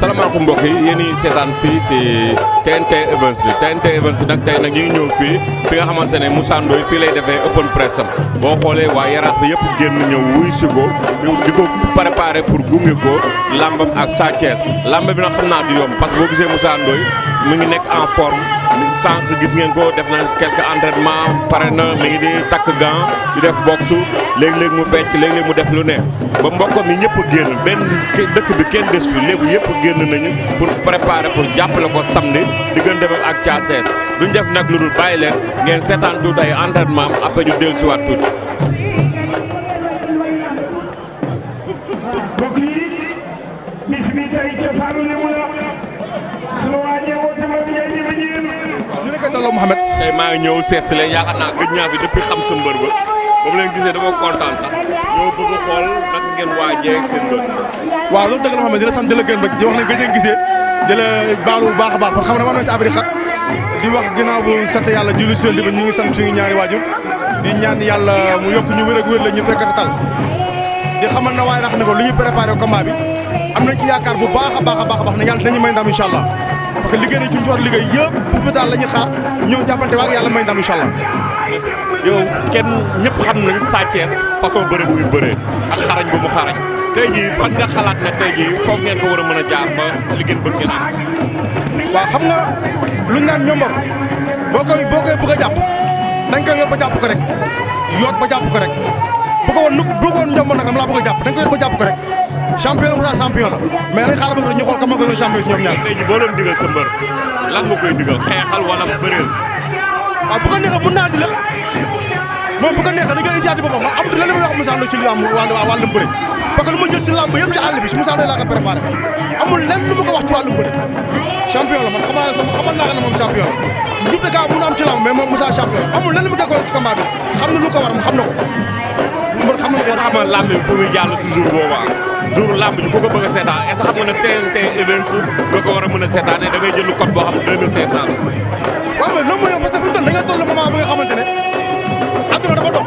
salaamaaleykum mbokk yi yéen ñi seetaan fii si TNT Events nag tey nag ñu ngi ñëw fii fi nga xamante ne Moussa Ndoye fii lay defee open press am boo xoolee waa Yaraax bi yëpp génn ñëw wuy si ko di ko préparé pour gunge ko lambam ak Sa Thiès lamb bi nag xam naa du yomb parce que boo gisee Moussa Ndoye mu ngi nekk en forme sànq gis ngeen ko def na quelques entraînements pare na mi ngi di takk gant di def boxe léeg-léeg mu fecc léeg-léeg mu def lu ne ba mbokkam yi ñëpp génn benn dëkk bi kenn des fi léegi yëpp génn nañu pour préparer pour jàppale ko samedi diggante ak Sa Thiès duñ def nag lu dul bàyyi leen ngeen seetaan tuuti ay entraînement am après ñu dellusiwaat tuuti. mbokk yi bis bi tey cosaanu ne mu la sunu waajee woote ma bi ñëw ñëw ñëw. ñu ne koy daloo Mouhamed. tey maa ngi ñëw sees leen yaakaar naa gëj ñaa fi depuis xam sa mbër ba mu leen gisee dama kontaan sax ñoo bëgg a xool naka ngeen waajee ak seen mbër. waaw loolu dëgg la Mouhamed di la sant di la gërëm rek di wax ne gëj a gisee di la baalu bu baax a baax parce que xam ne war nañu ci affaire xat di wax ginnaaw bu sant yàlla julli si bi ñu ngi sant suñu ñaari waajur di ñaan yàlla mu yokk ñu wér ak wér la ñu fekkati tal di xamal na waaye rax ne ko lu ñu préparé combat bi am nañ ci yaakaar bu baax a baax a baax ne yàlla dinañu may ndam incha allah parce que liggéey nañ ci ñu ci war a liggéey yëpp bu daal la ñuy xaar ñëw jàppante waag yàlla may ndam incha allah. yow kenn ñëpp xam nañ Sa Thiès façon bëre bu muy bëree ak xarañ bu mu xarañ tey jii fan nga xalaat ne tey jii foofu ngeen ko war a mën a jaar ba li ngeen bëgg ngeen am. waaw xam nga luñ naan ñombor boo koy bëgg a jàpp dañ koy yor ba jàpp ko rek yoot ba jàpp ko rek bu ko woon ñombor nag dama laa bëgg a jàpp dañ koy yor ba jàpp ko rek champion la Moussa champion la mais nañ xaaral ba ñu xool comment nga champion ci ñoom ñaar. tey jii boo doon digal sa mbër lan nga koy digal xeexal wala bëreel. waaw bu ko neexee mën naa di la moom bu ko neexee dañu koy indiwaat boppam man amul lan la may wax Moussa Ndoye ci làmb wàllum bëre parce que lu ma jël ci làmb yëpp ci àll bi ci Moussa Ndoye laa ko préparé amul lenn lu ma ko wax ci wàllum bëre champion la man xamal naa ko ne moom champion la njub de gaaw mun a am ci làmb mais moom Moussa champion amul lenn lu ma koy wax ci combat bi xam na lu ko war xam na ko man xam na ko xam nga làmb bi fu muy jàll si jour boobaa jour làmb ji ku ko bëgg a seetaan est ce que xam nga ne TNT Events nga ko war a mën a seetaanee da ngay jënd code boo xam 2500 la. waaw mais loolu mooy parce que fi mu toll da ngay toll moment bi nga xamante ne adduna dafa dox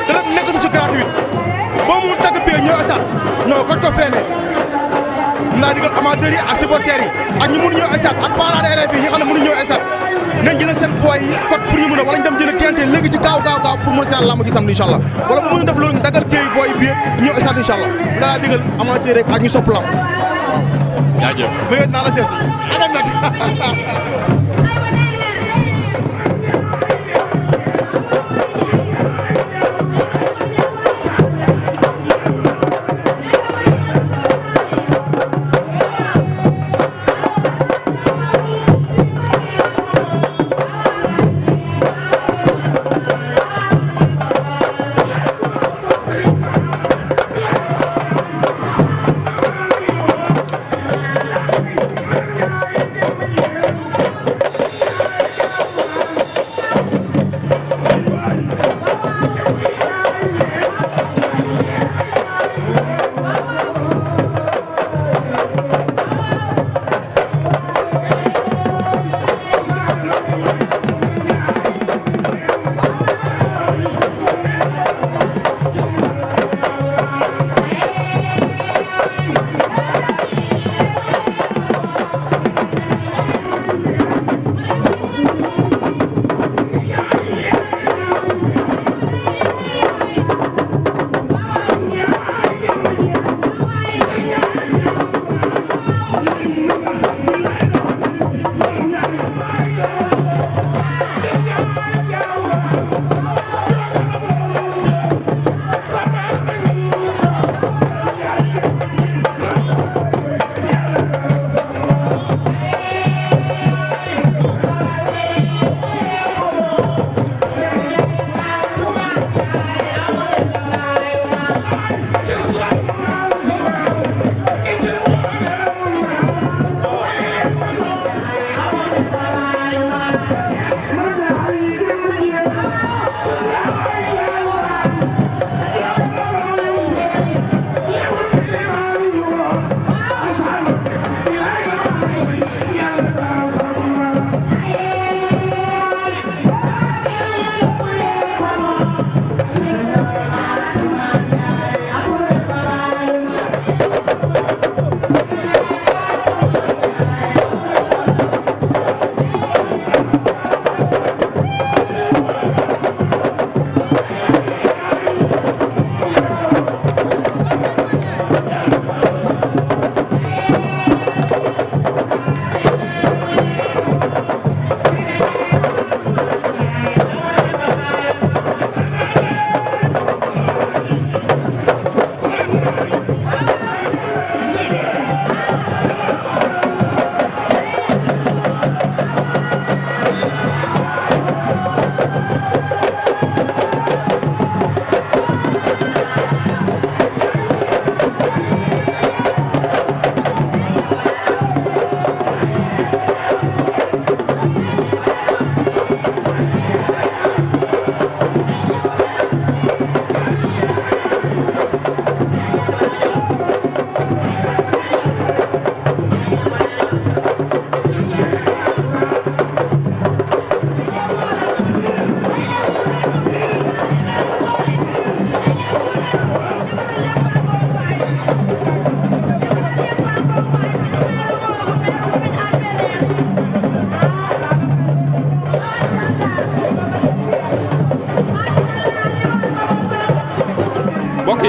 te lépp nekkatu ci gratuit boo mu tagg bee ñëw stade non ko ko feene naa digal amateurs yi ak supporters yi ak ñu mënu ñëw stade ak parents d'élèves yi nga xam ne mënu ñëw stade nañ jël seen boy yi code pour ñu mën a wala ñu dem jënd TNT léegi ci gaaw pour mën a seetaan lamb gi samedi incha allah wala bu mënu def loolu ñu daggal bee yi boy yi ñëw stade incha allah daa digal amateurs rek ak ñu sopp lamb waaw. jaajëf bëgg naa la sees yi adam nat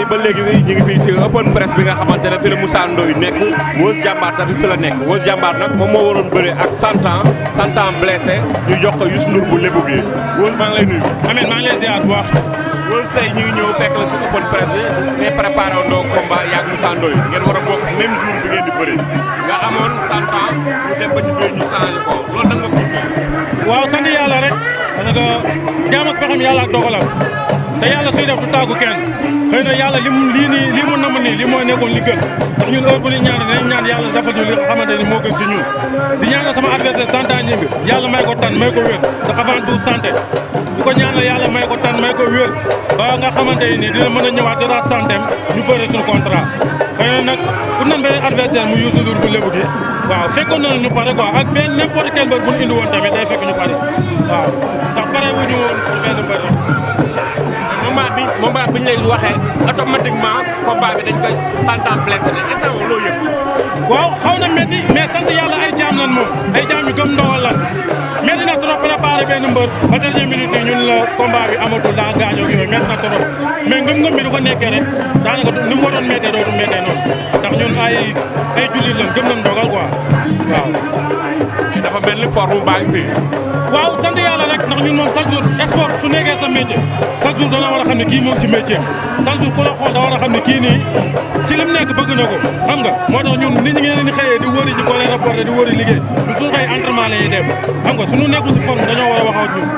ba léegi ñu ngi fii si open press bi nga xamante ne fi la Moussa Ndoye nekk Weuz Diambar tamit fi la nekk Weuz Diambar nag moom moo waroon bëre ak 100 ans blessé ñu jox ko Youssou Ndour bu Lébu gi Weuz maa ngi lay nuyu. Ameth maa ngi lay ziar bu baax. Weuz tey ñu ngi ñëw fekk la si open press bi ngay préparé woon combat yaag Moussa Ndoye ngeen war a bokk même jour bi ngeen di bëri nga amoon 100 ans mu dem ba ci biir ñu changé ko loolu da nga ko gisee. waaw sant yàlla rek parce que jaam ak pexem yàlla ak dogalam te yàlla suy def du tàggu kenn xëy na yàlla lii mu namm nii lii mooy nekkoon li gën ndax ñun heure bu ñu ñaan dañuy ñaan yàlla defal ñu li nga xamante ni moo gën ci ñun di ñaanal sama adversaire Santa Gningue yàlla may ko tan may ko wér te avant tout santé di ko ñaanal yàlla may ko tan may ko wér ba nga xamante ni dina mën a ñëwaat jotaat santéem ñu bëre suñu contrat xëy na nag pour nan beneen adversaire mu Youssou Ndour bu lébu gi waaw fekkoon na ñu pare quoi ak benn n'importe quel mbër bu ñu indi woon tamit day fekk ñu pare waaw ndax pare wu ñu woon pour benn mbër rek. moment bi ñu lay waxee automatiquement combat bi dañ koy santan blessé ne instant moom loo yëg. waaw xaw na métti mais sant yàlla ay jaam lan moom ay jaam yu gëm ndawal lan métti na trop préparé benn mbër ba dernière minute yi ñun la combat bi amatul daa gaañoo ak yooyu métti na trop mais ngëm-ngëm bi du ko nekkee rek daanaka ni mu waroon méttee dootu méttee noonu ndax ñun ay jullit lan gëm nañ dogal quoi waaw. dafa mel ni forme baa ngi fii. waaw sant yàlla rek ndax ñun moom chaque jour sport su nekkee sa métier chaque jour dana war a xam ne kii moom ci métier chaque jour ku la xool da war a xam ne kii nii ci lim nekk bëgg na ko xam nga moo tax ñun nit ñi ngeen di xëyee di wëri ji ko leen rapporté di wëri liggéey ñun suñu xëy entraînement la ñuy def xam nga suñu nekkul si forme dañoo war a wax ak ñun.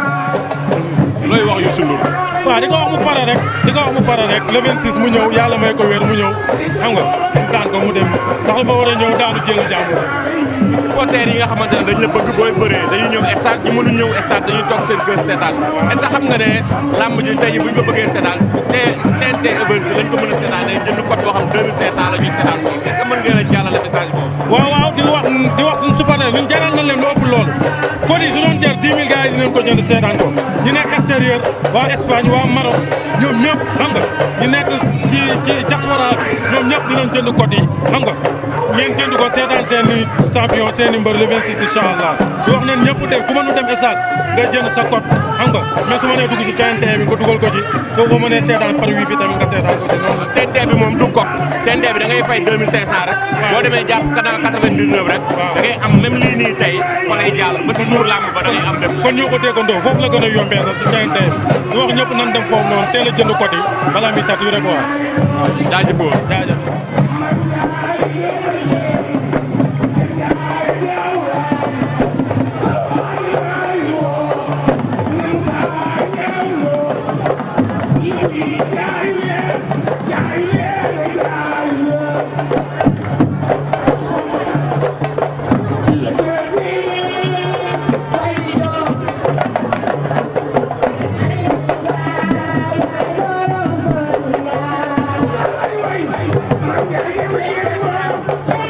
looy wax Youssou Ndour. waaw di ko wax mu pare rek le 26 mu ñëw yàlla may ko wér mu ñëw xam nga daan ko mu dem ndax dafa war a ñëw daanu jël jàmbur rek. supporters yi nga xamante ne dañ la bëgg booy bëree dañuy ñëw stade ñu mënuñ ñëw stade dañuy toog seen kër seetaan est-ce que xam nga ne làmb ji tey buñ ko bëggee seetaan te TNT Events lañ ko mën a seetaan dañuy jënd code boo xam 2500 la ñuy seetaan ko est-ce que mën ngeen a jàllale message boobu. waaw di wax suñu supporters ñun jaral na leen lu ëpp loolu code yi su doon jar 10 000 gars yi dinañ ko jënd seetaan ko ñu nekk extérieur waa Espagne waa Maroc ñoom ñëpp xam nga ñu nekk ci diaspora ñoom ñëpp dinañ jënd code yi xam nga ngeen jënd ko seetaan seen i champion seen i mbër le 26 incha allah di wax ne ñëpp dem ku mënu dem stade nga jënd sa code xam nga mais su ma nee dugg si TNT bi nga dugal ko ci soo ko mënee seetaan par wifi tamit nga seetaan ko si noonu la. TNT bi moom du code TNT bi da ngay fay 2500 rek. boo demee jàpp canal 99 rek. da ngay am même lii nii tey fa lay jàll ba si jour làmb ba da ngay am dem. kon ñoo ko déggandoo foofu la gën a yombee sax si TNT bi ñu wax ñëpp nan dem foofu noonu teel a jënd code yi balaa muy saturé quoi waaw. jaajëfoo jaajëf. Thank you.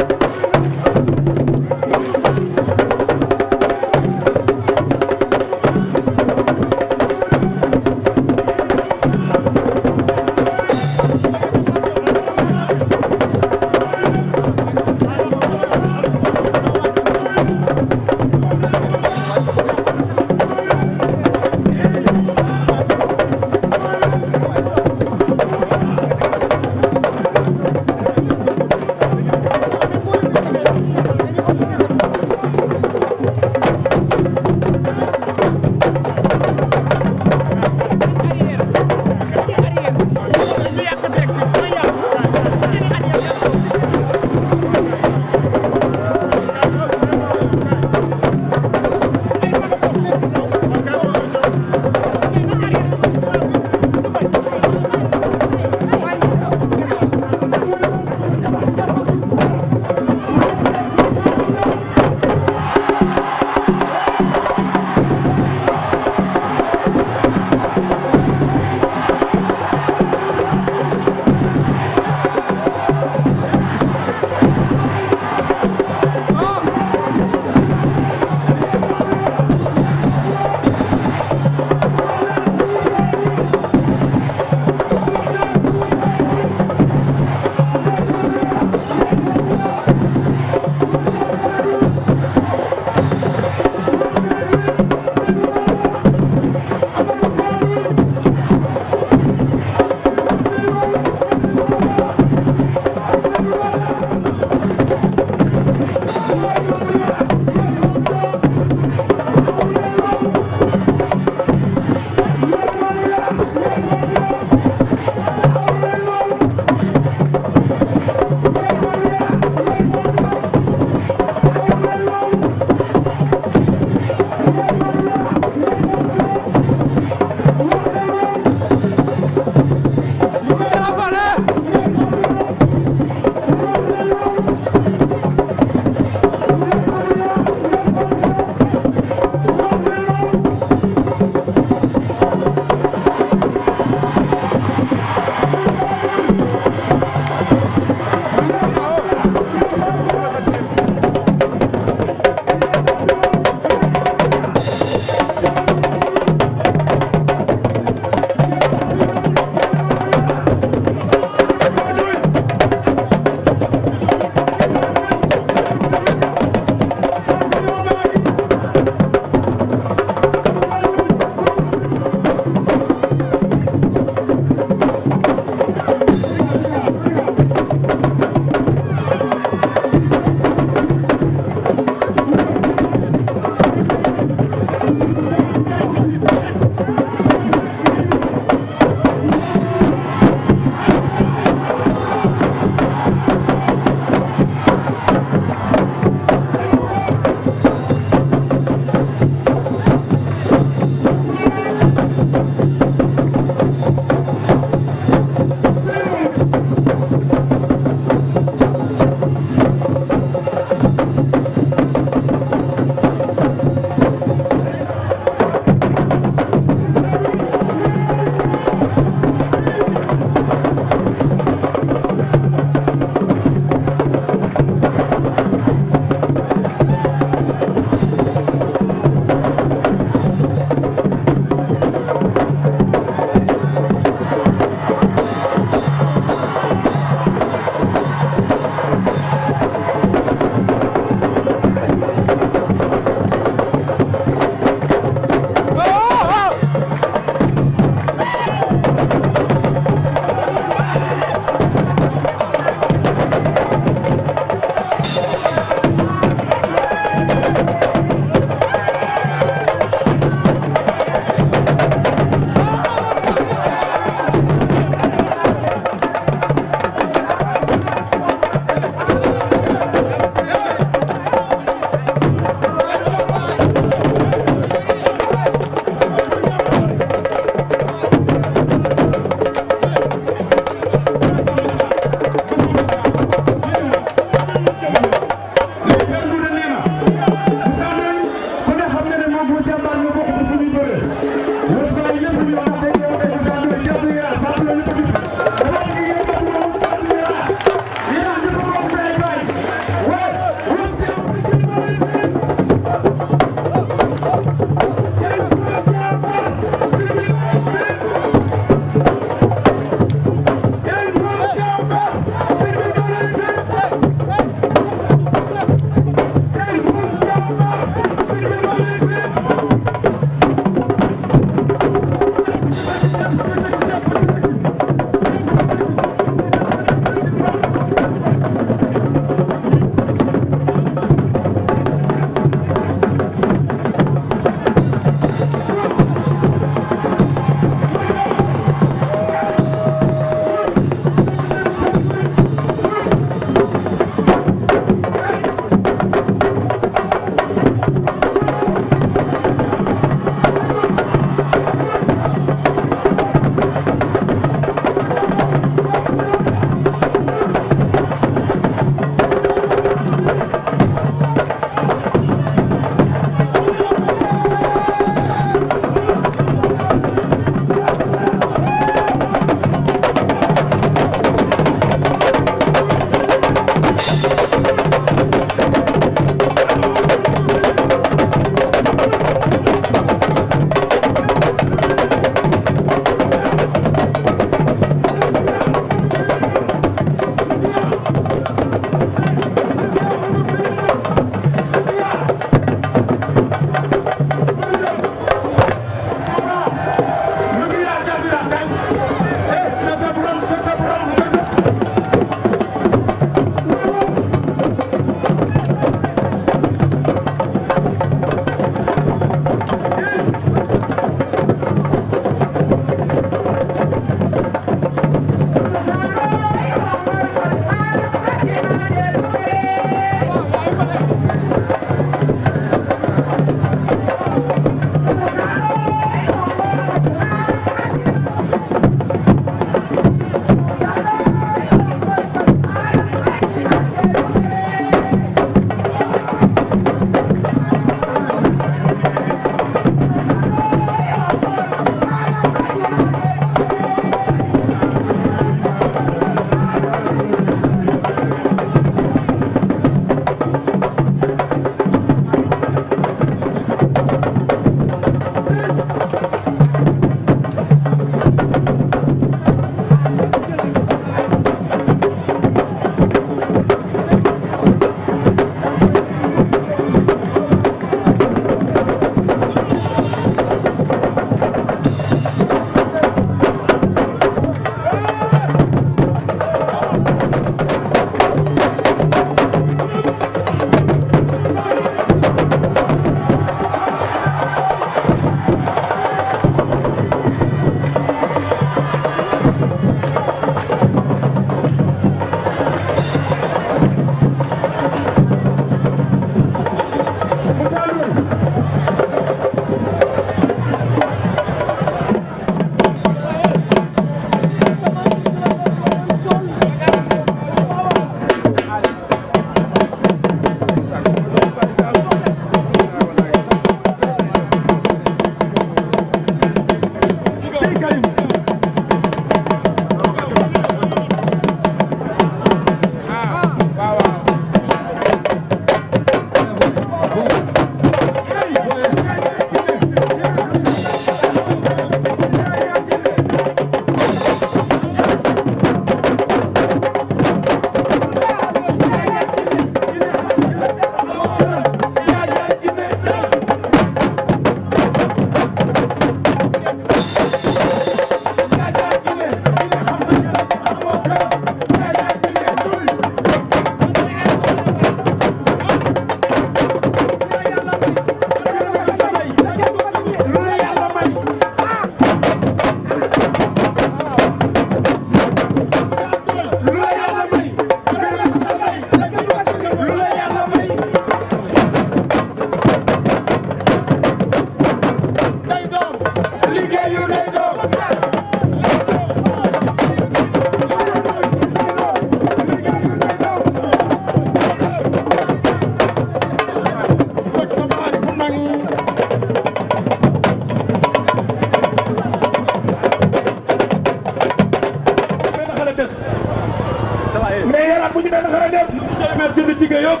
jënd ticket yëpp.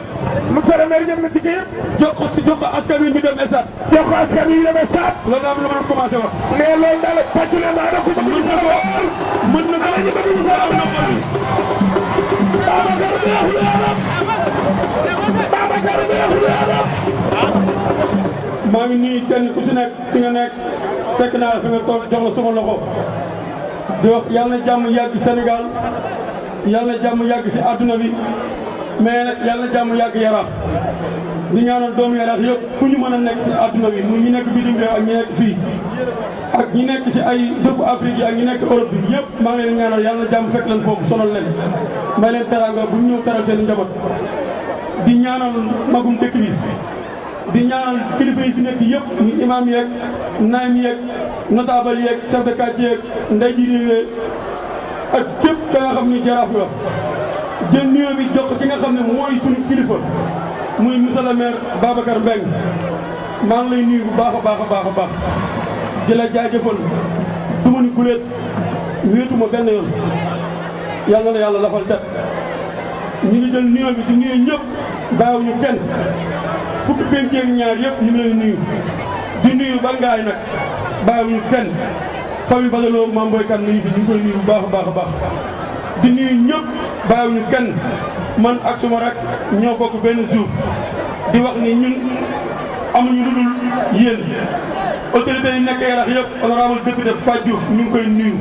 monsieur le maire jënd ticket yëpp. jox ko askan wi ñu dem stade. jox ko askan wi ñu dem stade. loolu daal lu ma commencé wax. mais loolu daal pàcc na maa def ko ci mën na ko. mën na ko ñu bëgg ñu am na xol. Babacar neexul yaram. Babacar neexul yaram. maa ngi nii kenn ku ci nekk fi nga nekk fekk naa fi nga toog jox la sama loxo di wax yàlla na jàmm yàgg Sénégal yàlla na jàmm yàgg si àdduna bi mais nag yàlla na jàmm yàgg Yaraax di ñaanal doomu Yaraax yëpp fu ñu mën a nekk si àdduna bi mu ñi nekk bitim réew ak ñi nekk fii ak ñi nekk ci ay dëkku Afrique yi ak ñi nekk Europe bi yëpp maa ngi leen ñaanal yàlla na jàmm fekk leen foofu sonal leen may leen teraanga bu ñu ñëw teral seen njaboot di ñaanal magum dëkk bi di ñaanal kilifa yi fi nekk yëpp ñu imam yeeg naam yeeg notable yeeg chef de quartier yeeg ndey ji réew ak képp ka nga xam ni jaraaf la jël nuyoo bi jox ki nga xam ne mooy suñu kilifa muy monsieur le maire Babacar Mbengue maa ngi lay nuyu bu baax a baax a baax a baax di la jaajëfal du ma ni guleet wéetuma benn yoon yàlla na yàlla lafal cat ñu ngi jël nuyoo bi di nuyu ñëpp bàyyiwuñu kenn fukki penc ak ñaar yëpp ñu ngi lay nuyu di nuyu ba ngaay nag bàyyiwuñu kenn famille Badaloo Mame Boye Kane mi ngi fi ñu ngi koy nuyu bu baax a baax a baax di nuyu ñëpp bàyyiwuñu kenn man ak suma rak ñoo bokk benn jour di wax ni ñun amuñu lu dul yéen autorités yi nekk Yaraax yëpp honorable député Fatou Diouf ñu ngi koy nuyu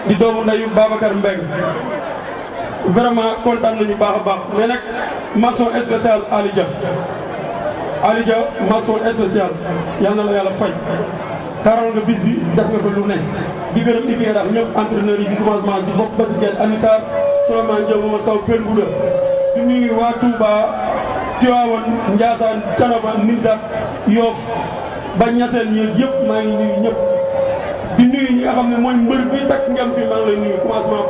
di doomu ndeyu Babacar Mbengue vraiment kontaan nañu baax a baax mais nag mention spéciale Ali Dia Ali Dia mention spéciale yal na la yàlla fay taaral nga bis bi def nga fa lu ne di gërëm équipe Yaraax ñëpp entraîneurs yi di commencement ci bopp Bassi Dieng Aliou Sarr Souleymane Diop Momar Sow Pène Gouda di nuyu waa Touba Tivaouane Ndiassane Thiénaba Nimzatt Yoff ba Niassène ñi yëpp maa ngi nuyu ñëpp di nuyu ñi nga xam ne mooy mbër bi takk ngem fi maa ngi lay nuyu commencement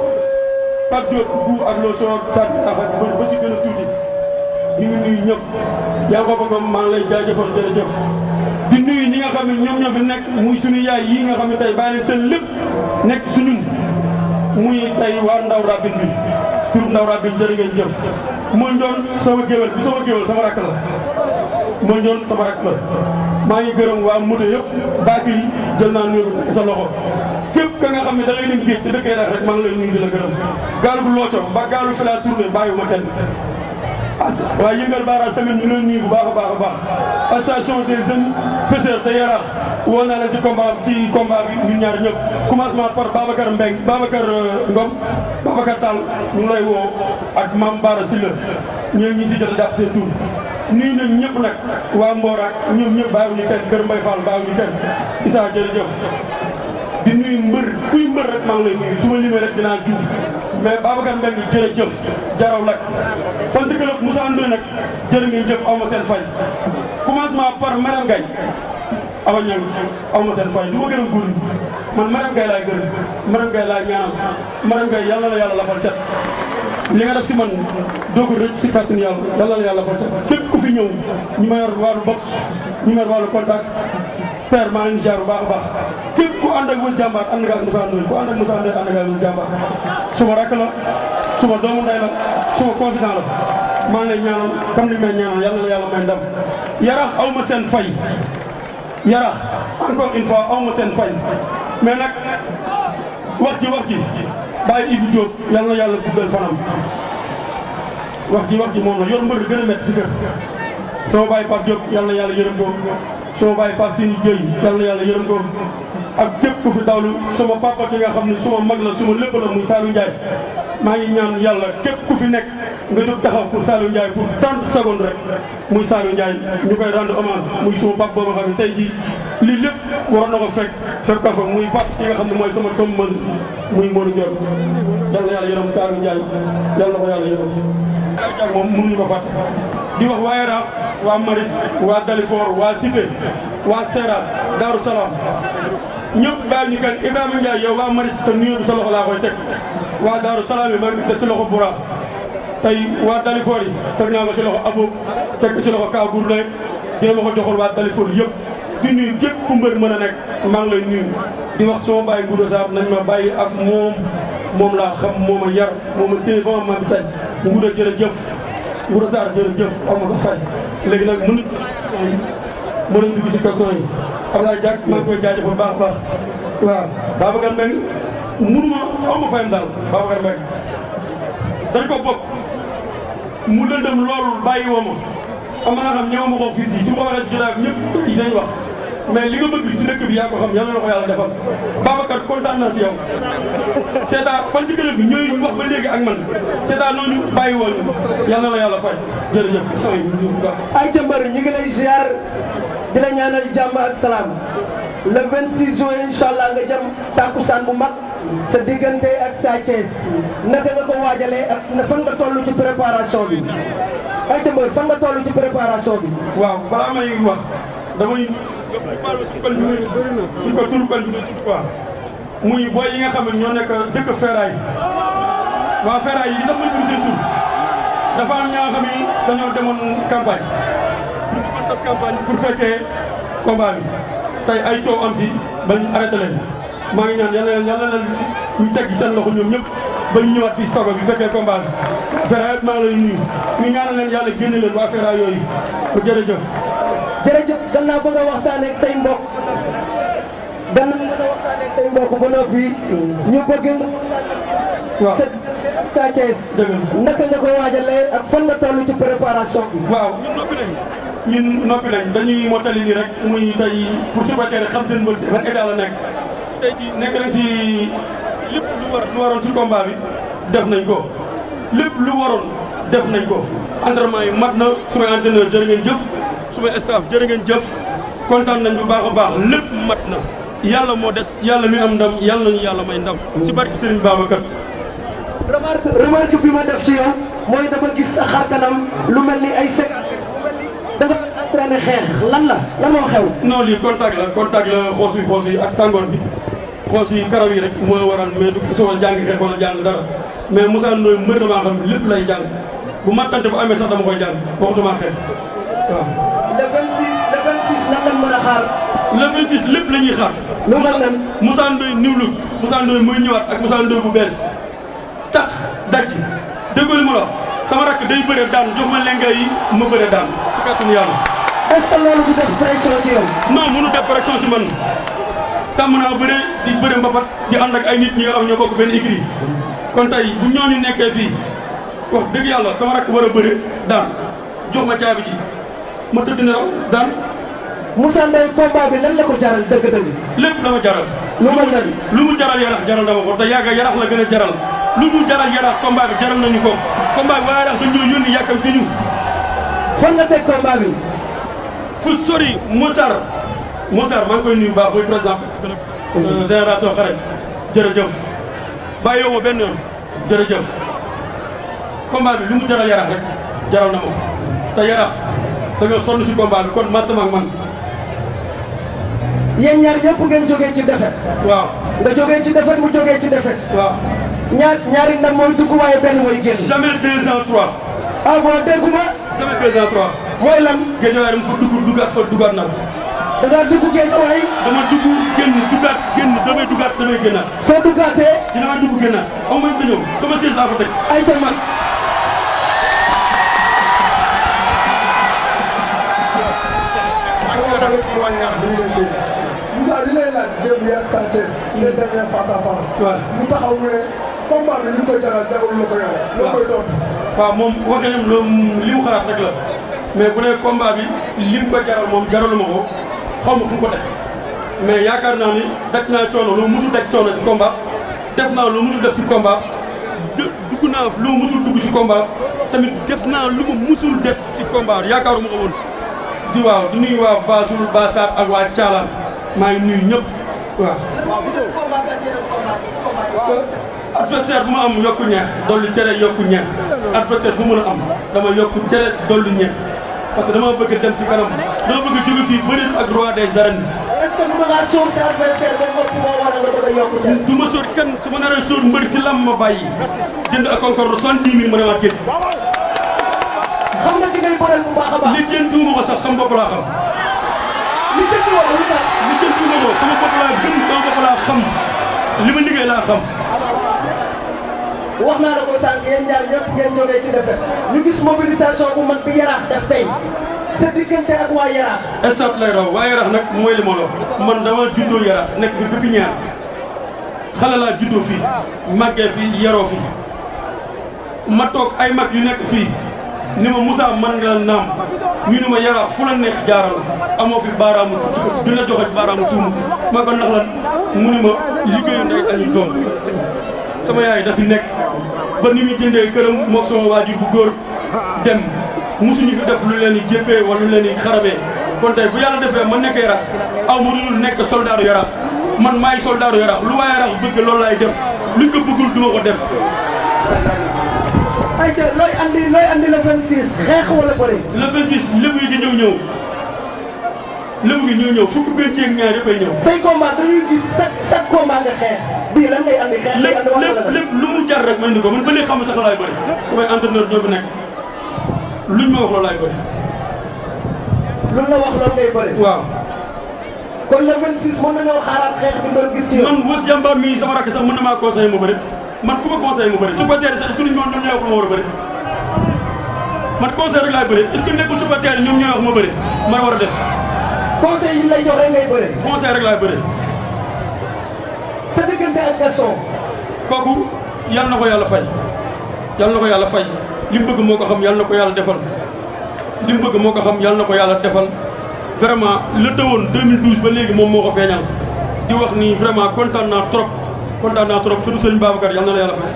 Pape Diop bu ak loo soo sat afak mbër ba si gën a tuuti ñu ngi nuyu ñëpp yaa ko bëggam maa ngi lay jaajëfal jërëjëf di nuyu ñi nga xam ne ñoom ñoo fi nekk muy suñu yaay yi nga xam ne tey bàyyi leen seen lépp nekk suñun muy tey waa Ndaw Rabine bi tur Ndaw Rabine jërë ngeen jëf mooy njoon sama géwél bi sama géwél sama rakk la mooy njoon sama rakk la maa ngi gërëm waa moto yëpp baaki yi jël naa nuyu sa loxo képp ka nga xam ne da ngay dem géej te dëkk Yaraax rek maa ngi lay nuyu di la gërëm gaal bu looco ba gaalu fi laa tourné bàyyiwuma kenn waaye yëngal barrage tamit ñu leen nuyu bu baax a baax a baax association des jeunes pêcheurs de Yaraax woo naa leen ci combat bi ñun ñaar ñëpp commencement par Babacar Mbengue Babacar Ngom Babacar Tall ñu ngi lay woo ak Mame Bara Sylla ñoo ñi si jot a jàpp seen tur nuyu nañ ñëpp nag waa Mbor ak ñoom ñëpp bàyyiwuñu kenn Kër Mbaye Fall bàyyiwuñu kenn Issa jërëjëf di nuyu mbër kuy mbër rek maa ngi lay nuyu su ma limee rek dinaa juum mais Babacar Mbengue jërëjëf jaraw lak fan si club Moussa Ndoye nag jërë ngeen jëf aw ma seen fay commencement par Madame Gaye awa ñang aw ma seen fay du ma gërëm góor ñi man Madame Gaye laay gërëm Madame Gaye laay ñaanal Madame Gaye yàlla la yàlla lafal cat li nga def si man doo ko rëcc si kàttan yàlla la yàlla lafal cat képp ku fi ñëw ñi ma yor wàllu box ñi ma yor wàllu contact père maa ngi leen di jaar bu baax a baax képp ku ànd ak Weuz Diambar ànd nga ak Moussa Ndoye ku ànd ak Moussa Ndoye ànd nga ak Weuz Diambar suma rakk la suma doomu ndey la suma confident la maa ngi lay ñaanal comme ni may ñaanal yàlla na yàlla may ndam Yaraax aw ma seen fay Yaraax encore une fois aw ma seen fay mais nag wax ji bàyyi Ibou Diop yàlla na yàlla guddal fanam wax ji moom la yor mbër gën a métti si kër sama bàyyi Pape Diop yàlla na yàlla yërëm ko sama bàyyi Pape Sini Dieye yàlla na yàlla yërëm ko ak képp ku fi dawlu sama papa ki nga xam ne suma mag la suma lépp la muy Saliou Ndiaye maa ngi ñaan yàlla képp ku fi nekk nga jóg taxaw pour Saliou Ndiaye pour 30 secondes rek muy Saliou Ndiaye ñu koy rendre hommage muy suma papa boobu nga xam ne tey jii lii lépp waroon na ko fekk ko fa muy papa ki nga xam ne mooy sama tom mën muy Modou Diop yàlla na yàlla yërëm Saliou Ndiaye yàlla na ko yàlla yërëm ak moom mënuñu ko fàtte di wax waa Yaraax waa Maris waa Dalifort waa Cité waa Seras Darou Salaam ñëpp bàyyi ñu kenn Ibrahima Ndiaye yow waa Maris sa nuyoo bi sa loxo laa koy teg waa Darou Salaam yi maa ngi teg ci loxo Boura tey waa Dalifort yi teg naa ko ci loxo Abou teg ko ci loxo Kabour lay dina ma ko joxal waa Dalifort yëpp di nuyu képp ku mbër mën a nekk maa ngi lay nuyu di wax sama bàyyi Gouda Sarr nañ ma bàyyi ak moom laa xam moo ma yar moo ma téye ba ma bi tay Gouda jërëjëf Mourou Sarr jërëjëf am na sa fay léegi nag mën nañ dugg ci question yi Abdoulaye Diack maa ngi koy jaajëfal baax a baax waaw Babacar Mbengue mënuma am ma fayam daal Babacar Mbengue dañ ko bokk mu lëndëm loolu bàyyi woo ma am na nga xam ñëw ma ko fii si su ma ko waxee si jotaay bi ñëpp yi dañ wax mais li nga bëgg si dëkk bi yaa ko xam yal na ko yàlla defal Babacar kontaan naa si yow seetaa fan ci club bi ñooy wax ba léegi ak man seetaa noonu bàyyi woon yal na la yàlla fay jërëjëf sooy ay jëmbar ñu ngi lay ziar di la ñaanal jàmm ak salaam le 26 juin incha allah nga jëm takkusaan bu mag sa diggante ak Sa Thiès naka nga ko waajalee ak fan nga toll ci préparation bi ay jëmbar fan nga toll ci préparation bi. waaw balaa may wax damay ci pël bi ci ko turu pël bi quoi muy booy yi nga xam ne ñoo nekk dëkk Feeraay waa Feeraay yi dafa ma seen tur dafa am ñaa xam ni dañoo demoon campagne pour ñu tas campagne pour fekkee combat bi tey ay coow am si ba ñu arrêté leen maa ngi ñaan yàlla na ñu teg seen loxo ñoom ñëpp ba ñu ñëwaat fii Sogo bi fekkee combat bi Feeraay maa ngi lay nuyu ñu ñaanal leen yàlla génne leen waa Feeraay yooyu ba jërëjëf. jërëjëf gannaaw ba nga waxtaanee ak say mbokk ba noppi ñu bëgg waaw Sa Thiès naka nga ko waajalee ak fan nga toll ci préparation bi. waaw ñun noppi lañ dañuy mottali nii rek muy tey pour supporter xam seen mbër si ban état la nekk tey jii nekk nañ si lépp lu waroon ci combat bi def nañ ko lépp lu waroon def nañ ko entraînement yi mat na sumay entraîneur jërë ngeen jëf sumay staff jërë ngeen jëf kontaan nañ bu baax a baax lépp mat na yàlla moo des yàlla mi am ndam yàlla nañu yàlla may ndam ci barke Serigne Babacar Sy. remarque bi ma def ci yow mooy dama gis sa xar kanam lu mel ni ay cicatrices mu mel ni da nga entraîné xeex lan moo xew. non lii contact la xoos yi ak tàngoor bi xoos yi karaw yi rek moo waral mais du soo jàng xeex wala jàng dara mais Moussa Ndoye mbër damaa xam lépp lay jàng bu mattante bu amee sax dama koy jàng waxtuma xeex waaw. le 26 lan lañ mën a xaar. le 26 lépp la ñuy xaar. lu mel nan Moussa Ndoye niwlu Moussa Ndoye mooy ñëwaat ak Moussa Ndoye bu bees tax daj déggoo li ma la wax sama rakk day bëre daan jox ma lengay yi ma bëre daan ci kàttanu yàlla. est-ce que loolu du def pression ci yow. non mënu def pression ci man tàmm naa bëre di bëre mbapat di ànd ak ay nit ñi nga xam ñoo bokk benn écrit kon tey bu ñooñu nekkee fii wax dëgg yàlla sama rakk war a bëre daan jox ma caabi ji ma tëdd nelaw daan. Moussa Ndoye combat bi lan la ko jaral dëgg-dëgg. lépp dama jaral. lu mel nan lu mu jaral yarax jaral dama ko te yàgg yarax la gën a jaral lu mu jaral yarax combat bi jaral nañu ko combat bi waa yarax dañu ñoo yónni yàkkam ci ñu. fan nga teg combat bi. fu sori Moussar maa ngi koy nuyu baax muy président ci génération xare jërëjëf bàyyi yow ma benn yoon jërëjëf combat bi lu mu jaral yarax rek jaral na ma te yarax dañoo sonn si combat bi kon masama ak man. yéen ñaar ñëpp ngeen jógee ci defet. waaw nga jógee ci defet mu jógee ci defet. waaw ñaari ndam mooy dugg waaye benn mooy génn. jamais 2 ans 3. ah bon dégguma. jamais 2 ans 3. mooy lan. géej waaye dama fa duggaat fa duggaat na. da ngaa dugg génn waay. dama dugg génn duggaat génn damay duggaat damay génnaat. soo duggaatee. dina may dugg génnaat aw ma ko ñëw sama siège laa fa teg. ay tamit. Moussa li lay laaj démb yi ak Sa Thiès seen dernier face à face. waaw mu taxaw mu ne combat bi li ko jaral jarul la ko yow. loo koy doon. waaw moom waxee nañ li mu xalaat rek la mais bu ne combat bi li mu ko jaral moom jaraluma ko xaw ma fu mu ko teg mais yaakaar naa ni daj naa coono lu musul daj coono ci combat def naa lu musul def ci combat dugg naa lu musul dugg ci combat tamit def naa lu ma musul def ci combat yaakaaruma ko woon. di waaw di nuyu waa Basul Basar ak waa Thiala maa ngi nuyu ñëpp waaw. adversaire bu ma am yokku ñeex dolli cere yokku ñeex adversaire bu mën a am dama yokku cere dolli ñeex parce que dama bëgg dem ci kanam dama bëgg jóge fii bëri ak roi des arènes. est-ce que du ma ngaa sóor sa adversaire ba mbokk moo waral nga bëgg a yokku cere. du ma sóor kenn su ma naree sóor mbëri si lam ma bàyyi jënd ak concorde 70 000 ma demaat géej. xam nga ki ngay bëreel bu baax a baax. li jën duuma ko sax sama bopp laa xam. li jën duuma ko lu tax. li jën duuma ko sama bopp laa gëm sama bopp laa xam li ma liggéey laa xam. wax naa la ko sànq yéen ñaar ñëpp ngeen jógee ci defet ñu gis mobilisation bu mag bi Yaraax def tey sa diggante ak waa Yaraax. stade lay raw waa Yaraax nag mooy li ma la wax man dama juddoo Yaraax nekk fi pépinière xale laa juddoo fii màggee fii yaroo fii ma toog ay mag yu nekk fii ni ma Moussa man nga naam ñu ni ma Yaraax fu la neex jaaral amoo fi baaraamu du la joxe baaraamu tuum ma ko ndax lan mu ni ma liggéeyu ndey añu doom sama yaay dafi nekk ba ni muy jëndee këram moog sama waajur bu góor dem musuñu fi def lu leen di jéppee wala lu leen di xarabee kon tey bu yàlla defee ma nekk Yaraax aw ma dul nekk soldaaru Yaraax man maay soldaaru Yaraax lu waa Yaraax bëgg loolu laay def luñ ko bëggul duma ko def. ayca looy andi le 26 xeex wala bëri. le 26 lébu yi di ñëw lébu gi ñëw fukki penc ak ñaar yëppay ñëw. say combat dañuy gis chaque combat nga xeex bii lan ngay andi xeex. lépp lu mu jar rek ma indi ko man ba léegi xam sax laay bëri samay entraîneur ñoo fi nekk luñ ma wax loolu laay bëri. luñ la wax loolu ngay bëri. waaw. kon le 26 mën nañoo xaaraat xeex bi doon gis ci yow. man Wës Jàmbaar mii sama rakk sax mën na maa conseillé ma bëri man ku ma conseillé ma bëri supporter sax est-ce que ñoom ñooy wax ma war a bëri man conseil rek laay bëri est-ce que nekkul supporter ñoom ñooy wax ma bëri man war a def. conseil yi lay jox rek ngay bëri. conseil rek laay bëri. sa diggante ak Gaston. kooku yal na ko yàlla fay yal na ko yàlla fay li mu bëgg moo ko xam yal na ko yàlla defal li mu bëgg moo ko xam yal na ko yàlla defal vraiment la tëwoon 2012 ba léegi moom moo ko feeñal di wax ni vraiment kontaan naa trop surtout Serigne Babacar yal na la yàlla fay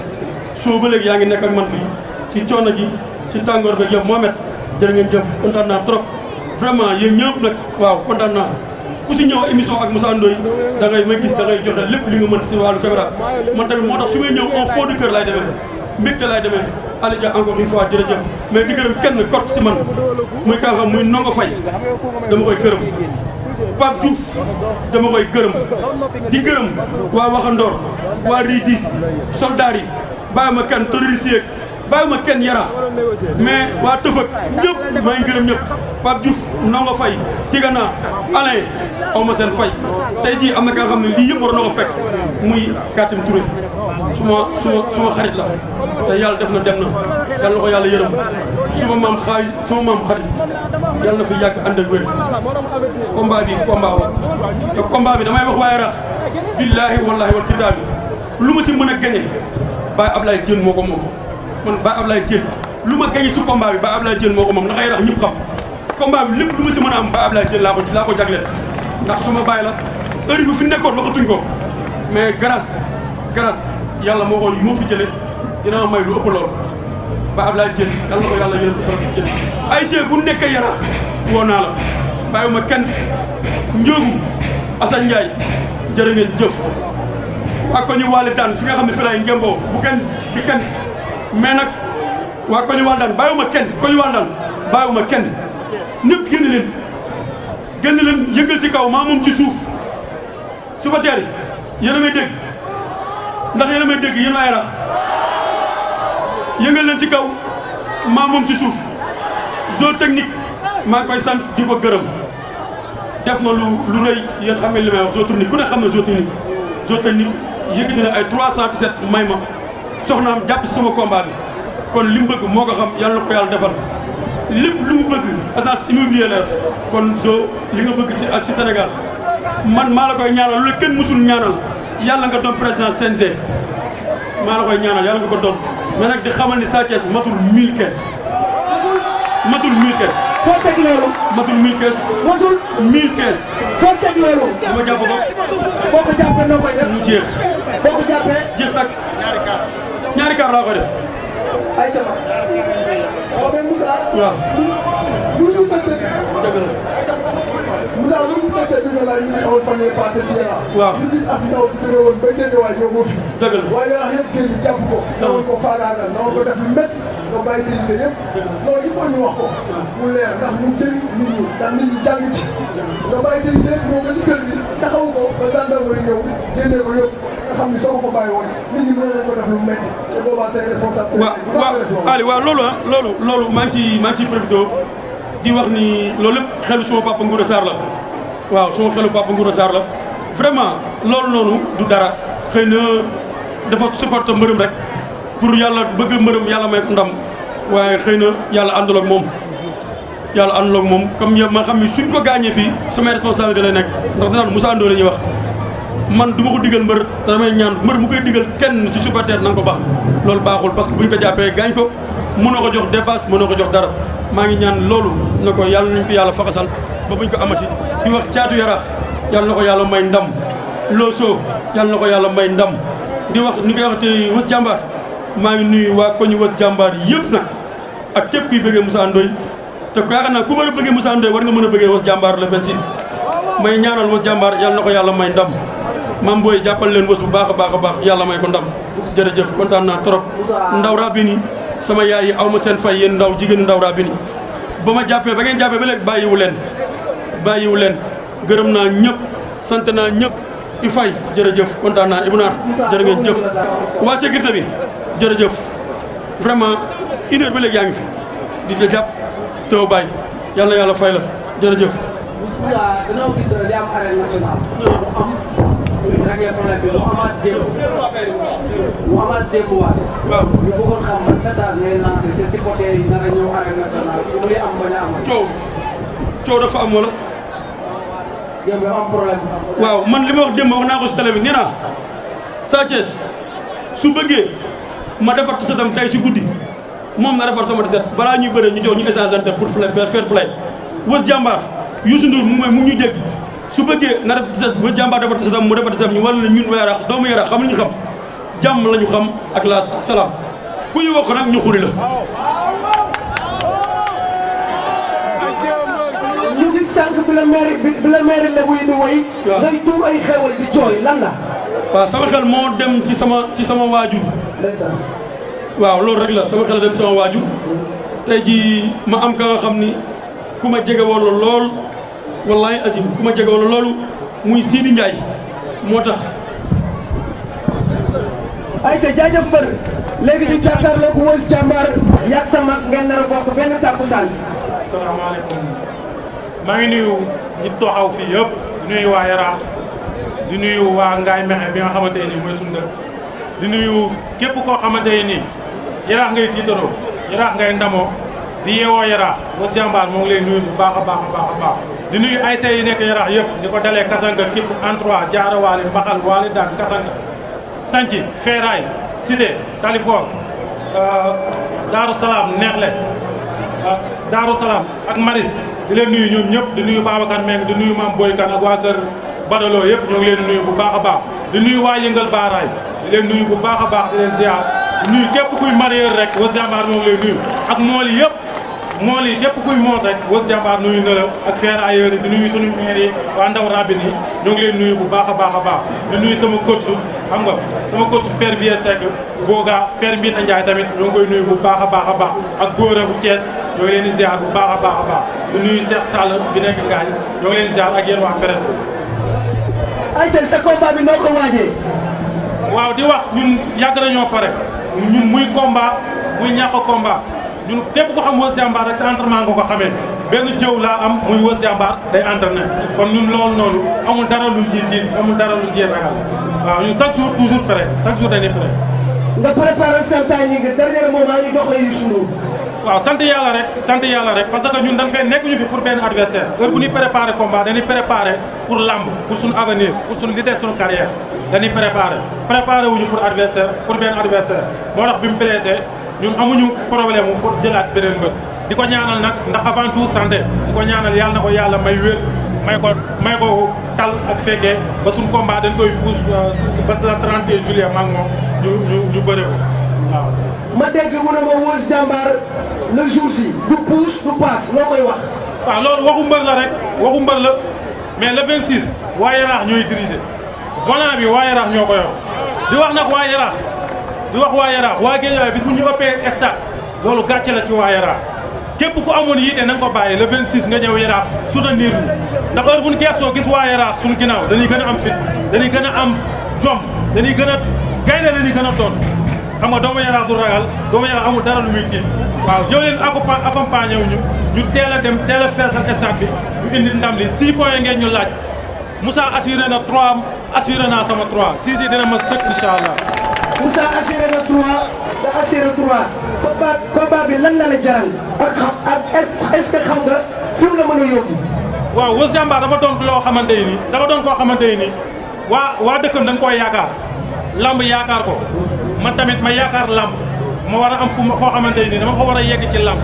soo ba léegi yaa ngi nekk ak man fii ci coono ji ci tàngoor beeg yëpp Mohamed jërë ngeen jëf kontaan naa trop vraiment yéen ñëpp nag waaw kontaan naa ku si ñëw émission ak Moussa Ndoye da ngay may gis da ngay joxe lépp li nga mën si wàllu caméra man tamit moo tax su may ñëw au fond du cœur laay demee mbégte laay demee Aliou Dia encore une fois jërëjëf mais di gërëm kenn kot si man muy kaa xam muy Ndongo Faye dama koy gërëm Pape Diouf dama koy gërëm di gërëm waa Waxandoor waa Ridis soldats yi bàyyi ma kenn terroriste yeeg bàyyi ma kenn Yaraax mais waa Tëfët ñëpp maa ngi gërëm ñëpp Pape Diouf Ndongo Faye Tigana Alain aw ma seen fay tey jii am na ka nga xam ne lii yëpp war na ko fekk muy Katim Touré suma xarit la te yàlla def na dem na yàlla na ko yàlla yërëm suma maam xarit yàlla na fi yàgg ànd ak wér combat bi combat wa te combat bi damay wax waa Yaraax billaahi wallaahi wal kitaabi lu ma si mën a gañe Baye Ablaye Diène moo ko moom man Baye Ablaye Diène lu ma gañe si combat bi Baye Ablaye Diène moo ko moom ndax Yaraax ñëpp xam combat bi lépp lu ma si mën a am Baye Ablaye Diène laa ko jagleel ndax suma baay la heure bi fi nekkoon waxatuñ ko mais grâce yàlla moo fi jëlee dina may lu ëpp lool Baye Ablaye Diène yàlla na ko yàlla yërëm defal ko jël ASC bu nekkee Yaraax woo naa la bàyyiwuma kenn Ndiogu Assane Ndiaye jërë ngeen jëf waa ko ñu Waly Daan fi nga xam ne fi lay ngemboo bu kenn mais nag waa ko ñu Waly Daan bàyyiwuma kenn ko ñu Waly Daan bàyyiwuma kenn ñëpp génn leen yëngal ci kaw maa moom ci suuf suba teer yi yéen a may dégg ndax yéen a may dégg yéen waa Yaraax yëngal leen ci kaw maa moom ci suuf zone technique maa ngi koy sant di ko gërëm def na lu rëy yéen xam ngeen li may wax zone technique ku ne xam na zone technique yëkkati na ay 317 may ma soxnaam jàpp si sama combat bi kon li mu bëgg moo ko xam yàlla na ko yàlla defal lépp lu mu bëgg agence immobilière kon zo li nga bëgg si ak si Sénégal man maa la koy ñaanal lu la kenn musul ñaanal yàlla nga doon président CNG maa la koy ñaanal yàlla nga ko doon mais nag di xamal ni Sa Thiès matul 1000 kees matul 1000 kees. foo teg loolu. matul 1000 kees. matul 1000 kees. foo teg loolu. dama jàpp ko. boo ko jàppee noo koy def. mu jeex. boo ko jàppee. jeex tak ñaari kaar laa koy def. ay ca ma. waaw mais Moussa. waaw. mënuñu fekk. dëgg la. Moussa lu mu fekkee dina la ñu xawoon fan yii passé ci Yaraax. waaw ñu gis as ndaw bi jóge woon ba dégg waay ñëw moo fi. dëgg la waaye Yaraax yëpp kër gi jàpp ko. nawoon ko faagaagal nawoon ko def lu métti. nga bàyyi seen i yëpp. loolu il faut ñu wax ko. mu leer ndax mu jëriñ nit ñi ndax nit ñi jàng ci. nga bàyyi seen i yëpp ñëw ba ci kër gi taxawu ko ba gendarmerie ñëw génnee ko yëpp nga xam ni soo ko bàyyi woon nit ñi mën nañu ko def lu métti te boobaa c'est responsable. waaw Ali waaw loolu maa ngi ciy profité di wax ni loolu lépp xelu suma papa Ngoura Sarr la waaw suma xelu papa Ngoura Sarr la vraiment loolu noonu du dara xëy na dafa supporter mbërëm rek pour yàlla bëgg mbërëm yàlla may ko ndam waaye xëy na yàlla àndul ak moom comme ma xam ni suñ ko gaañee fii samay responsabilité lay nekk ndax danaan Moussa Ndoye la ñuy wax man du ma ko digal mbër te damay ñaan mbër mu koy digal kenn ci supporter na nga ko baax loolu baaxul parce que buñ ko jàppee gaañ ko mënoo ko jox dépasse mënoo ko jox dara maa ngi ñaan loolu na ko yàlla nañ ko yàlla faxasal ba buñ ko amati di wax Caatu Yaraax yàlla na ko yàlla may ndam Loso yàlla na ko yàlla may ndam di wax ni koy wax te Weuz Diambar maa ngi nuyu waa koñu Weuz Diambar yëpp nag ak képp kuy bëggee Moussa Ndoye te yaakaar naa ku war a bëggee Moussa Ndoye war nga mën a bëggee Weuz Diambar le 26 may ñaanal Weuz Diambar yàlla na ko yàlla may ndam Mame Boye jàppal leen Weuz bu baax a baax yàlla may ko ndam jërëjëf kontaan naa trop ndaw Rabini sama yaay yi aw ma seen fay yéen ndaw jigéenu ndaw Rabini ba ma jàppee ba ngeen jàppee ba léegi bàyyiwu leen gërëm naa ñëpp sant naa ñëpp i fay jërëjëf kontaan naa Ibou Nar jërë ngeen jëf waa sécurité bi jërëjëf vraiment une heure ba léegi yaa ngi fi di la jàpp teew bàyyi yàlla na yàlla fay la jërëjëf. Moussa dañoo gis li am arène nationale mu réglé problème bi mu amaat démb waat. waaw ñu bëggoon xam ban message ngay lancé ces supporters yi nar a ñëw arène nationale lu muy am bañ a am. coow dafa am wala. démb am problème. waaw man li ma wax démb wax naa ko si télé bi nee naa Sa Thiès su bëggee ma defar sa dem tey si guddi moom na defar sama set balaa ñuy bëre ñu jox ñu échangeante pour fair play Weuz Diambar Youssou Ndour mu ñu dégg su bëggee na def sa Weuz Diambar defar sa dem mu defar sa dem ñu war na ñun Yaraax doomu Yaraax xam ñu xam jàmm la ñu xam ak la salaam ku ñu wax nag ñu xuri la. ñu ngi sànq bi la maire Lebu yi di woy. waaw ngay tuur ay xewal di jooy lan la. waaw sama xel moo dem ci sama waajur. ndeysaan. waaw loolu rek la sama xel dem sama waajur tey jii ma am ka nga xam ni ku ma jege woon la lool wallahi azim ku ma jege woon la loolu muy Sidi Ndiaye moo tax. ayca jaajëf mbër léegi ñu jàkkaarloog Weuz Diambar yàgg sa mag ngeen nar a bokk benn takkusaan. asalaamaaleykum maa ngi nuyu ñi taxaw fii yëpp di nuyu waa Yaraax di nuyu waa Ngaye Mexe bi nga xamante ne nii mooy suñu dëkk di nuyu képp koo xamante ne nii Yaraax ngay tiitaroo Yaraax ngay ndamoo di yeewoo Yaraax Weuz Diambar moo ngi lay nuyu bu baax a baax di nuyu ASC yi nekk Yaraax yëpp di ko dalee Kasanga képp Antrois Jaara Waali Mbaxal Waali Daan Kasanga Sanci Feeraay Cité Talifor Daaru Salaam Neexle Daaru Salaam ak Maris di leen nuyu ñoom ñëpp di nuyu Babacar Meng di nuyu Mame Boye Kane ak waa kër Badaloo yëpp ñoo ngi leen nuyu bu baax a baax di nuyu waa Yëngal Baaraay di leen nuyu bu baax a baax di leen ziar di nuyu képp kuy marieur rek Weuz Diambar moo ngi lay nuyu ak mool yi yëpp mool yi képp kuy mool rek Weuz Diambar nuyu na la ak ferrailleurs yi di nuyu suñu maire yi waa Ndaw Rabine yi ñoo ngi leen nuyu bu baax a baax di nuyu sama coach xam nga sama coach Père Vieux Seck Boga Père Mbita Ndiaye tamit ñoo ngi koy nuyu bu baax a baax ak Góora bu Thiès ñoo ngi leen di ziar bu baax a baax di nuyu Cheikh Sall bi nekk Ngaañ ñoo ngi leen di ziar ak yéen waa presse bi. ayca sa combat bi noo ko waajee. waaw di wax ñun yàgg nañoo pare ñun muy combat muy ñàkk combat ñun képp ko xam Weuz Diambar rek sa entraînement nga ko xamee benn jëw laa am muy Weuz Diambar day entraîné kon ñun loolu noonu amul dara luñ ciy tiit amul dara luñ ciy ragal waaw ñun chaque jour toujours prêt chaque jour dañuy prêt. nga préparé santaay ñi nga dernier moment ñu jox la Youssou Ndour. waaw sant yàlla rek parce que ñun dañ fee nekk ñu fi pour benn adversaire heure bu ñuy préparé combat dañuy préparé pour lamb pour suñu avenir pour suñu li des suñu carrière dañuy préparé wuñu pour adversaire pour benn adversaire moo tax bi mu blessé ñun amuñu problème pour jëlaat beneen mbër di ko ñaanal nag ndax avant tout santé di ko ñaanal yàlla na ko yàlla may wér may ko tal ak fekkee ba suñu combat dañ koy pousse ba la 31 juillet maa ngi moom ñu bëre ko waaw. ma dégg mu ne ma Weuz Diambar le jour ji du pousse du passe loo koy wax. waaw loolu waxu mbër la rek waxu mbër la mais le 26 waa Yaraax ñooy dirigé volant bi waa Yaraax ñoo ko yor di wax nag waa Yaraax di wax waa Yaraax waa Guédiawaye bis bu ñu ëppee stade loolu gàcce la ci waa Yaraax képp ku amoon yiite na nga ko bàyyi le 26 nga ñëw Yaraax soutenir ñu ndax heure bu ñu geesoo gis waa Yaraax suñu ginnaaw dañuy gën a am fit dañuy gën a am jom dañuy gën a gaynde la ñuy gën a doon xam nga doomu Yaraax du ragal doomu Yaraax amul dara lu muy tiit waaw jëw leen accompagné wu ñu teel a dem teel a feesal stade bi ñu indi ndam li 6 points ngeen ñu laaj Moussa assuré na 3 assuré naa sama 3 6 yi dina ma sëkk incha allah Moussa assuré na 3 nga assuré 3 combat bi lan la la jaral ak est-ce que xam nga fi mu la mën a yóbbu. waaw Weuz Diambar dafa doon loo xamante ni dafa doon koo xamante ni waa dëkkam dañ koy yaakaar lamb yaakaar ko man tamit ma yaakaar lamb ma war a am foo xamante ni dama fa war a yegg ci lamb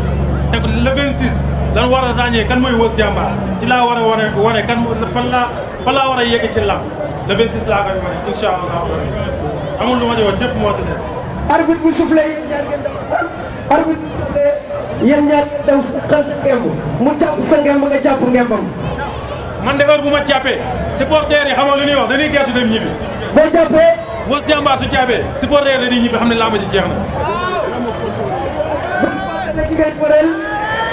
te le 26 lan war a ràññee kan mooy Weuz Diambar ci laa war a wane kan fan laa war a yegg ci lamb le 26 laa koy wane incha allah amul lu ma ci wax jëf moo si des. arbitre bu soufflé yéen ñaar ngeen daw arbitre bu soufflé yéen ñaar ngeen daw xel sa ngemb mu jàpp sa ngemb nga jàpp ngembam. man de heure bu ma jàppee supporters yi xamoo lu ñuy wax dañuy gertu dem ñibbi. boo jàppee. Weuz Diambar su jàppee supporters yi dañuy ñibbi xam ne làmb ji jeex na. bu fekkee ne ki ngay bëreel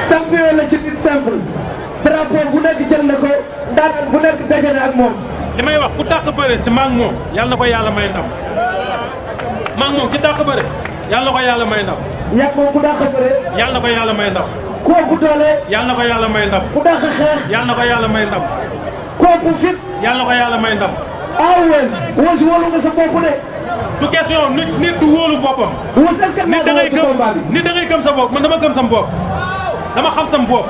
champion la ci lutte simple drapeau bu nekk jël na ko ndaanaan bu nekk daje na ak moom. li may wax ku dàq bëre si maa ngi moom yàlla na ko yàlla may ndam maa ngi moom ki dàq bëre yàlla na ko yàlla may ndam. yaa moom ku dàq bëre. yàlla na ko yàlla may ndam. kooku doole. yàlla na ko yàlla may ndam. ku dàq xeex. yàlla na ko yàlla may ndam. kooku fit. yàlla na ko yàlla may ndam. ah Weuz wóolu nga sa bopp de. du question nit du wóolu boppam. Weuz est-ce que nit da ngay gëm sa bopp man dama gëm sam bopp dama xam sam bopp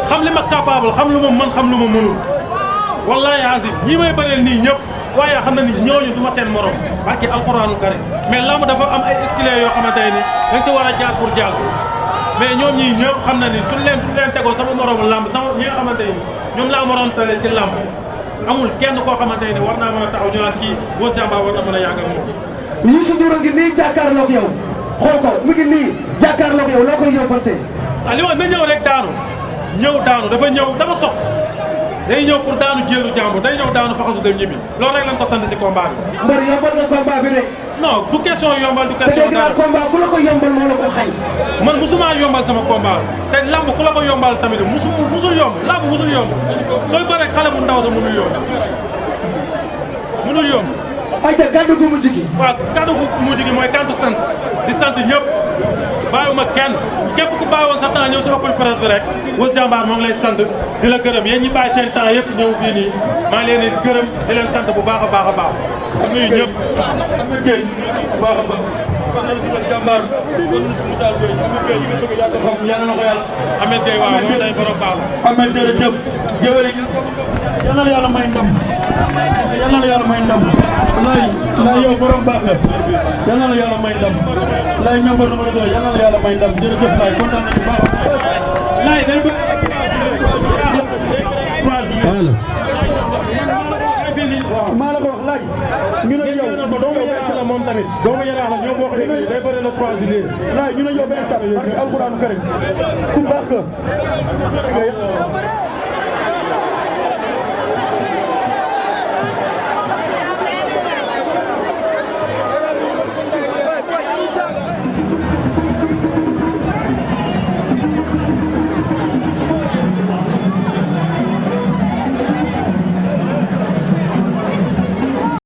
xam li ma capable xam lu ma mën xam lu ma mënul wallahi azim ñi may bëreel nii ñëpp waaye xam na ni ñooñu du ma seen morom barki alxuraanu karim mais lamb dafa am ay escaliers yoo xamante ne dañ ci war a jaar pour jàll mais ñoom ñii ñëpp xam na ni suñ leen tegoo sama moromu lamb sama ñi nga xamante ni ñoom laa moroom tale ci lamb amul kenn koo xamante ne war naa mën a taxaw ñu naan kii Weuz Diambar war na mën a yàgg ak moom. Youssou Ndour a ngi nii jàkkaarloog yow xool ko mi ngi nii jàkkaarloog yow loo koy yóbbante. li ma na ñëw rek daanu dafa ñëw dafa sopp day ñëw pour daanu jéelu jàmbur day ñëw daanu faxasu dem ñibbi loolu rek lañ ko sant si combat bi. mbër yombal nga combat bi de. non du question yombal du question. dara te combat ku la ko yombal moo la ko xañ. man musuma yombal sama combat te lamb ku la ko yombal tamit musul yomb lamb musul yomb sooy bëreeg xale bu ndaw sa mënul yomb. ayca kaddu gu mujj gi. waaw kaddu gu mujj gi mooy kaddu sant di sant ñëpp bàyyiwuma kenn képp ku bàyyiwoon sa temps ñëw si open presse bi rek Weuz Diambar moo ngi lay sant di la gërëm yéen ñi bàyyi seen temps yëpp ñëw fii nii maa ngi leen di gërëm di leen sant bu baax a baax a baax am nuyu ñëpp Ahmed Gueye bu baax a baax sant nañu si Weuz Diambar sant nañu si Moussa Gueye Ahmed Gueye yi nga bëgg yàlla xam yàlla na ko yàlla Ahmed Gueye waaw moom day borom baax Ahmed jërëjëf jëwëri yàlla na yàlla may ndam yàlla na yàlla may ndam lay yow borom baax la yàlla na yàlla may ndam lay ñambar numéro 2 yàlla na yàlla may ndam jërëjëf lay kontaan nañu baax lay day ba maa la ko wax laaj ñu ne yow doomu yaraax la moom tamit doomu yaraax la ñoo bokk day bëri le 3 juillet laaj ñu ne yow ba instant yooyu alxuraanu karim ku baax la